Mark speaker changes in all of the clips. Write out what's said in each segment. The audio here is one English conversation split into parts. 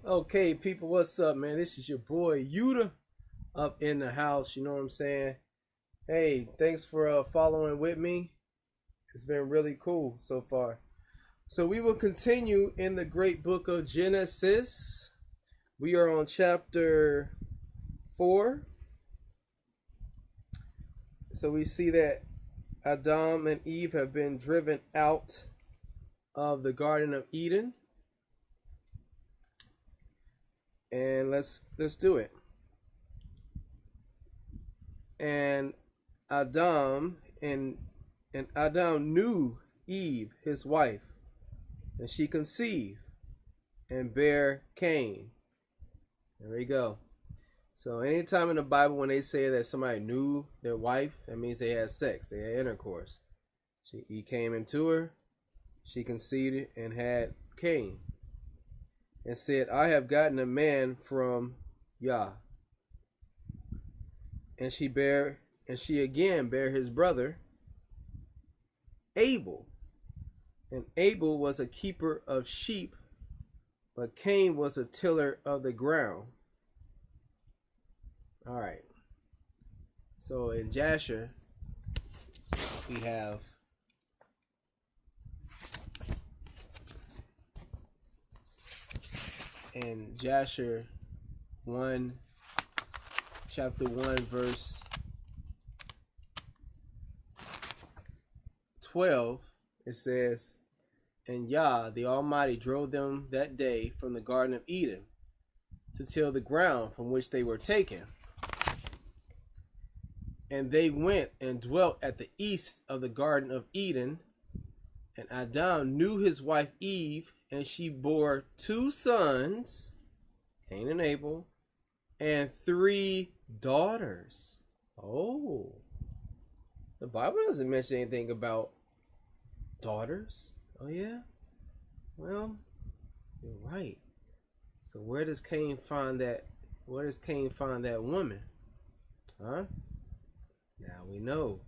Speaker 1: Okay, people, what's up, man? This is your boy Yuta up in the house. You know what I'm saying? Hey, thanks for following with me. It's been really cool so far. So we will continue in the great book of Genesis. We are on chapter 4. So we see that Adam and Eve have been driven out of the Garden of Eden. And let's do it. And Adam and Adam knew Eve, his wife, and she conceived and bare Cain. There we go. So anytime in the Bible when they say that somebody knew their wife, that means they had sex, they had intercourse. He came into her, she conceived and had Cain, and said, I have gotten a man from Yah. And she again bare his brother Abel. And Abel was a keeper of sheep, but Cain was a tiller of the ground. All right. So in Jasher, we have in Jasher 1, chapter 1, verse 12, it says, And Yah, the Almighty, drove them that day from the Garden of Eden to till the ground from which they were taken. And they went and dwelt at the east of the Garden of Eden. And Adam knew his wife Eve, and she bore 2 sons, Cain and Abel, and 3 daughters. Oh, the Bible doesn't mention anything about daughters. Oh yeah? Well, you're right. So where does Cain find that? Where does Cain find that woman? Huh? Now we know.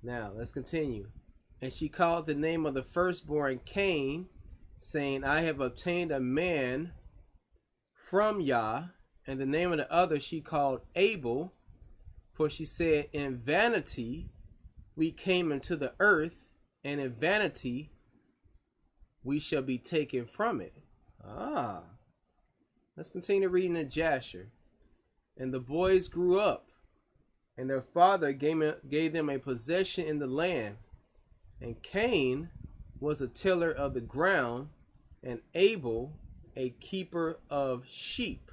Speaker 1: Now let's continue. And she called the name of the firstborn Cain, saying, I have obtained a man from Yah. And the name of the other she called Abel, for she said, in vanity we came into the earth, and in vanity we shall be taken from it. Ah. Let's continue reading in Jasher. And the boys grew up, and their father gave them a possession in the land. And Cain was a tiller of the ground, and Abel a keeper of sheep.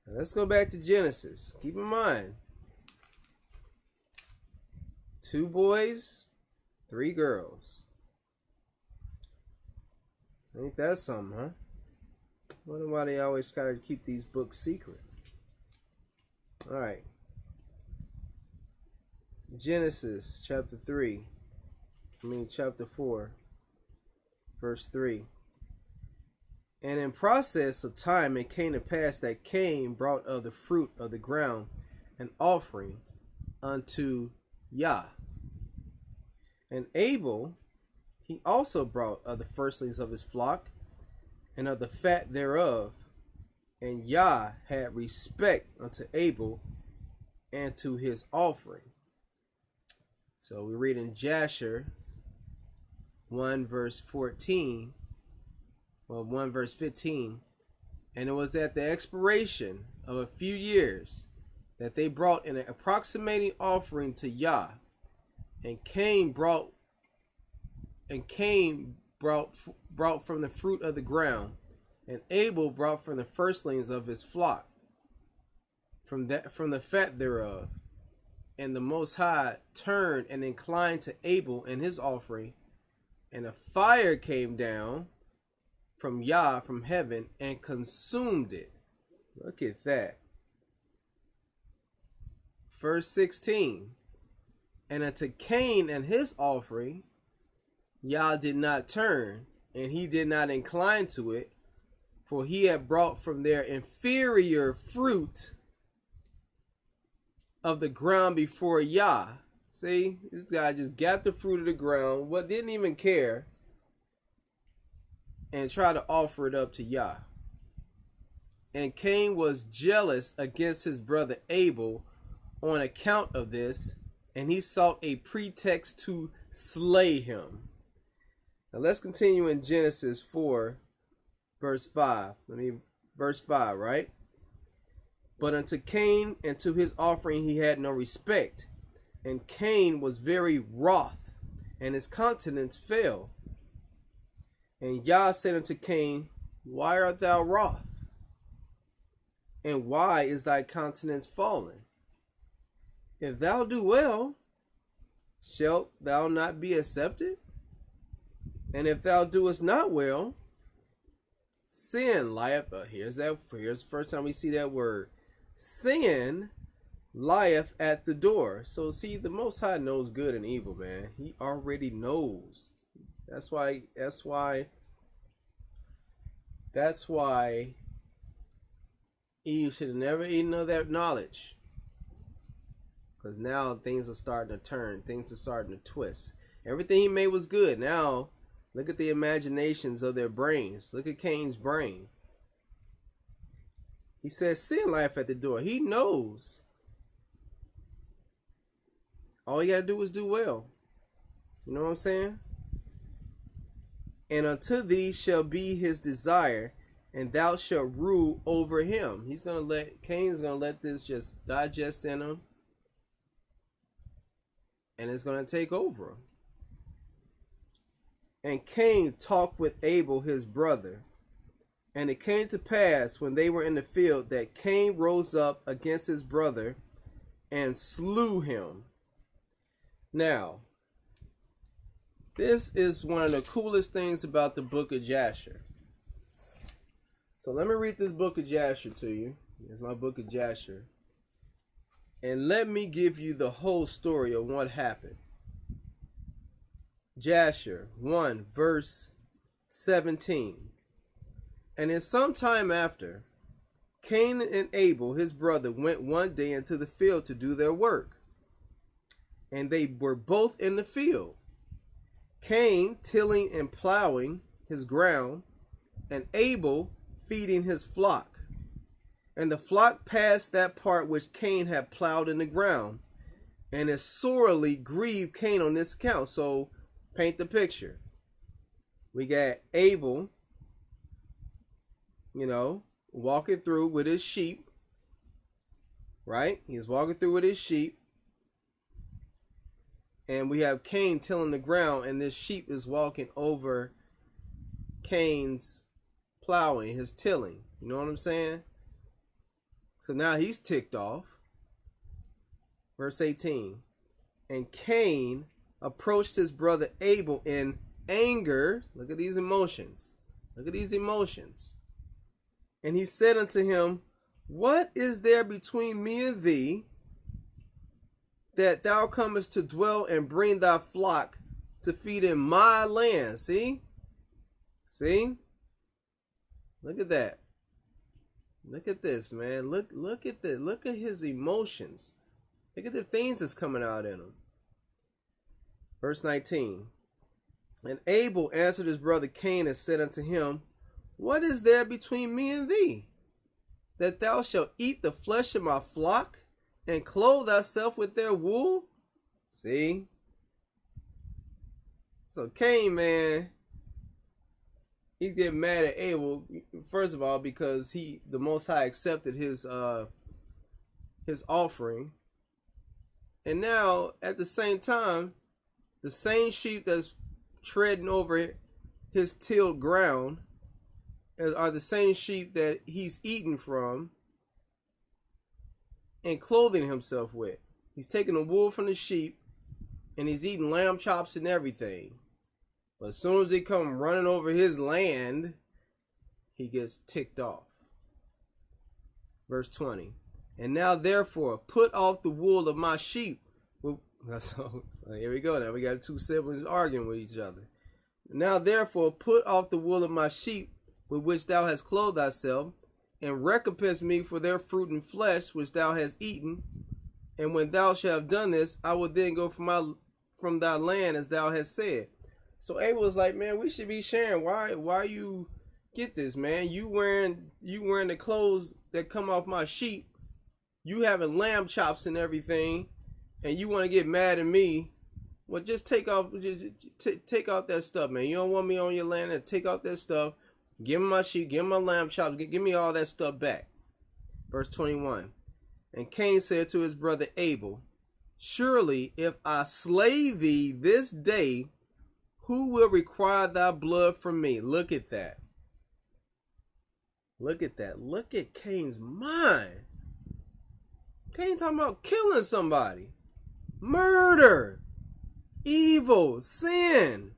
Speaker 1: Now let's go back to Genesis. Keep in mind, 2 boys, 3 girls. Ain't that something, huh? Wonder why they always try to keep these books secret. All right. Genesis chapter 4, verse 3. And in process of time it came to pass that Cain brought of the fruit of the ground an offering unto Yah. And Abel he also brought of the firstlings of his flock and of the fat thereof. And Yah had respect unto Abel and to his offering. So we read in Jasher 1 verse 14, well 1 verse 15. And it was at the expiration of a few years that they brought an approximating offering to Yah. And Cain brought from the fruit of the ground, and Abel brought from the firstlings of his flock, from the fat thereof. And the Most High turned and inclined to Abel and his offering, and a fire came down from Yah from heaven and consumed it. Look at that. Verse 16. And unto Cain and his offering Yah did not turn, and he did not incline to it, for he had brought from their inferior fruit of the ground before Yah. See, this guy just got the fruit of the ground, didn't even care and try to offer it up to Yah. And Cain was jealous against his brother Abel on account of this, and he sought a pretext to slay him. Now let's continue in Genesis 4, verse 5. Verse 5, right? But unto Cain and to his offering he had no respect. And Cain was very wroth, and his countenance fell. And Yah said unto Cain, Why art thou wroth? And why is thy countenance fallen? If thou do well, shalt thou not be accepted? And if thou doest not well, sin lieth. Here's the first time we see that word. Sin lieth at the door. So see, the Most High knows good and evil, man. He already knows. That's why Eve should have never eaten of that knowledge. Because now things are starting to turn. Things are starting to twist. Everything he made was good. Now, look at the imaginations of their brains. Look at Cain's brain. He says sin lieth at the door. He knows. All you got to do is do well. You know what I'm saying? And unto thee shall be his desire, and thou shalt rule over him. Cain's gonna let this just digest in him, and it's gonna take over him. And Cain talked with Abel his brother. And it came to pass when they were in the field that Cain rose up against his brother and slew him. Now, this is one of the coolest things about the book of Jasher. So let me read this book of Jasher to you. Here's my book of Jasher. And let me give you the whole story of what happened. Jasher 1 verse 17. And in some time after, Cain and Abel his brother went one day into the field to do their work. And they were both in the field, Cain tilling and plowing his ground, and Abel feeding his flock. And the flock passed that part which Cain had plowed in the ground, and it sorely grieved Cain on this account. So paint the picture. We got Abel, walking through with his sheep, right? He's walking through with his sheep. And we have Cain tilling the ground, and this sheep is walking over Cain's plowing, his tilling. You know what I'm saying? So now he's ticked off. Verse 18. And Cain approached his brother Abel in anger. Look at these emotions. Look at these emotions. And he said unto him, What is there between me and thee, that thou comest to dwell and bring thy flock to feed in my land? See? Look at that. Look at this, man. Look at this. Look at his emotions. Look at the things that's coming out in him. Verse 19. And Abel answered his brother Cain and said unto him, What is there between me and thee, that thou shalt eat the flesh of my flock, and clothe thyself with their wool? See? So Cain, man, he's getting mad at Abel, first of all, because the Most High accepted his offering. And now, at the same time, the same sheep that's treading over his tilled ground are the same sheep that he's eating from and clothing himself with. He's taking the wool from the sheep and he's eating lamb chops and everything. But as soon as they come running over his land, he gets ticked off. Verse 20. And now therefore put off the wool of my sheep. So here we go. Now we got two siblings arguing with each other. Now therefore put off the wool of my sheep with which thou hast clothed thyself, and recompense me for their fruit and flesh which thou hast eaten. And when thou shalt have done this, I will then go from thy land as thou hast said. So Abel was like, man, we should be sharing. Why you get this, man? You wearing the clothes that come off my sheep. You having lamb chops and everything, and you want to get mad at me. Well, just take off that stuff, man. You don't want me on your land, and take off that stuff. Give me my sheep, give me my lamb chops, give me all that stuff back. Verse 21. And Cain said to his brother Abel, surely if I slay thee this day, who will require thy blood from me? Look at that. Look at that. Look at Cain's mind. Cain talking about killing somebody. Murder. Evil. Sin.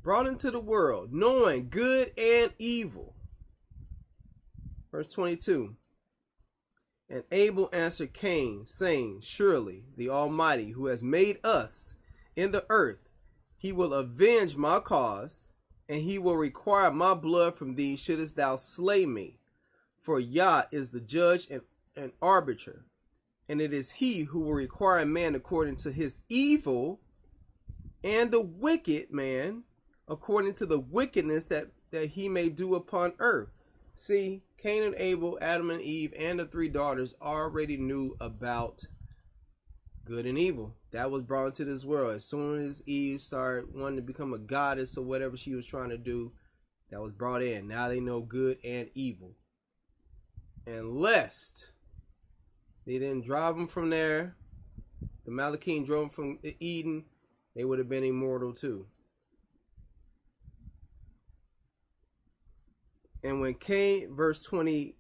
Speaker 1: Brought into the world, knowing good and evil. Verse 22. And Abel answered Cain, saying, surely the Almighty, who has made us in the earth, he will avenge my cause, and he will require my blood from thee, shouldest thou slay me. For Yah is the judge and arbiter, and it is he who will require man according to his evil, and the wicked man according to the wickedness that he may do upon earth. See, Cain and Abel, Adam and Eve, and the 3 daughters already knew about good and evil. That was brought into this world. As soon as Eve started wanting to become a goddess or whatever she was trying to do, that was brought in. Now they know good and evil. And lest they didn't drive them from there, the Malachim drove them from Eden, they would have been immortal too. And when Cain, verse 23,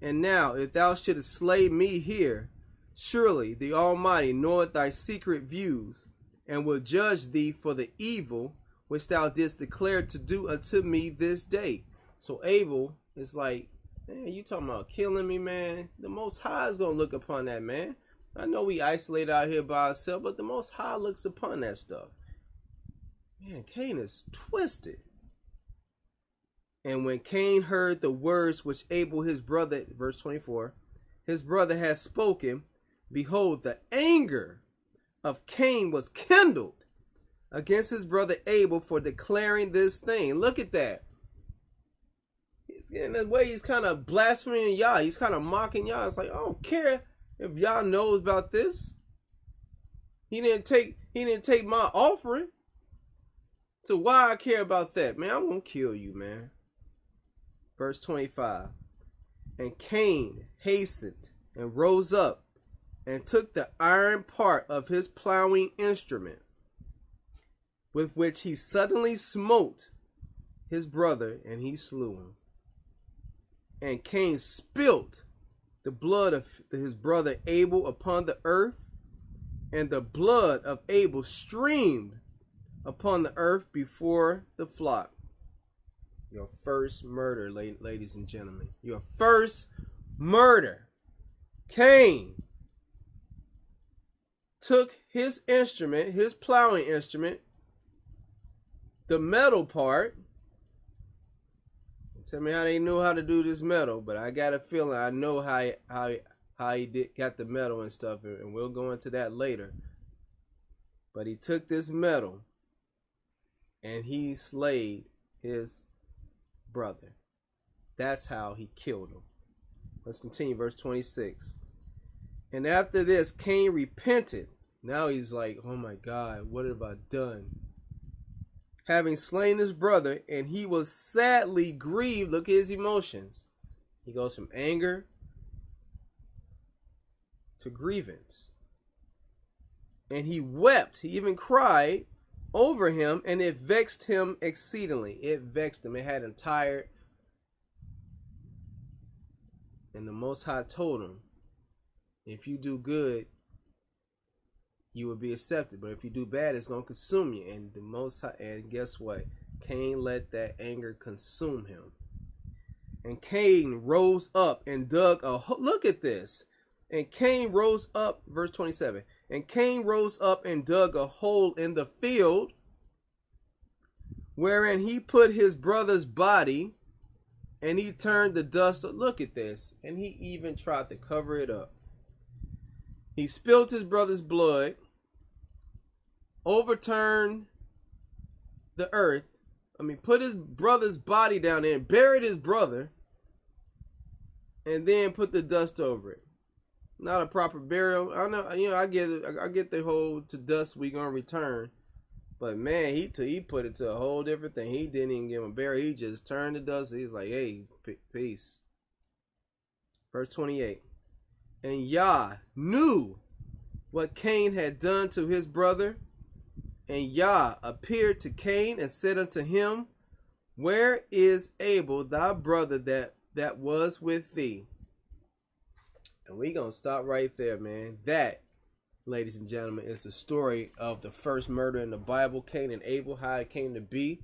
Speaker 1: and now if thou shouldest slay me here, surely the Almighty knoweth thy secret views, and will judge thee for the evil which thou didst declare to do unto me this day. So Abel is like, man, you talking about killing me, man? The Most High is going to look upon that, man. I know we isolated out here by ourselves, but the Most High looks upon that stuff. Man, Cain is twisted. And when Cain heard the words which Abel his brother, verse 24, his brother had spoken, behold, the anger of Cain was kindled against his brother Abel for declaring this thing. Look at that. In a way, he's kind of blaspheming Yah. He's kind of mocking Yah. It's like, I don't care if Yah knows about this. He didn't take my offering. So why I care about that? Man, I'm going to kill you, man. Verse 25. And Cain hastened and rose up and took the iron part of his plowing instrument, with which he suddenly smote his brother, and he slew him. And Cain spilt the blood of his brother Abel upon the earth, and the blood of Abel streamed upon the earth before the flock. Your first murder, ladies and gentlemen. Your first murder. Cain took his instrument, his plowing instrument, the metal part. Tell me how they knew how to do this metal, but I got a feeling I know how he got the metal and stuff, and we'll go into that later. But he took this metal and he slayed his brother. That's how he killed him. Let's continue, verse 26. And after this, Cain repented. Now he's like, oh my God, what have I done? Having slain his brother, and he was sadly grieved. Look at his emotions. He goes from anger to grievance. And he wept. He even cried over him, and it vexed him exceedingly. It vexed him. It had him tired. And the Most High told him, if you do good, you will be accepted. But if you do bad, it's going to consume you. And the Most High, and guess what? Cain let that anger consume him. And Cain rose up and dug a hole. Look at this. And Cain rose up, verse 27. And Cain rose up and dug a hole in the field, wherein he put his brother's body, and he turned the dust. Look at this. And he even tried to cover it up. He spilled his brother's blood, overturned the earth. I mean, put his brother's body down there and buried his brother, and then put the dust over it. Not a proper burial. I know, I get it. I get the whole to dust we gonna return, but man, he put it to a whole different thing. He didn't even give him a burial. He just turned to dust. He's like, hey, peace. Verse 28. And Yah knew what Cain had done to his brother. And Yah appeared to Cain and said unto him, where is Abel thy brother that was with thee? And we gonna stop right there, man. That, ladies and gentlemen, is the story of the first murder in the Bible, Cain and Abel, how it came to be.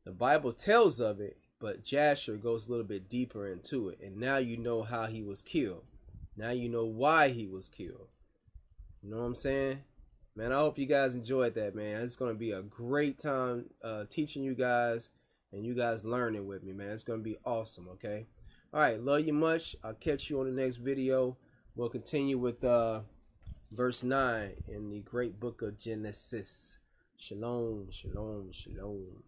Speaker 1: The Bible tells of it, but Jasher goes a little bit deeper into it. And now you know how he was killed. Now you know why he was killed. You know what I'm saying? Man, I hope you guys enjoyed that, man. It's going to be a great time teaching you guys and you guys learning with me, man. It's going to be awesome, okay? All right, love you much. I'll catch you on the next video. We'll continue with verse 9 in the great book of Genesis. Shalom, shalom, shalom.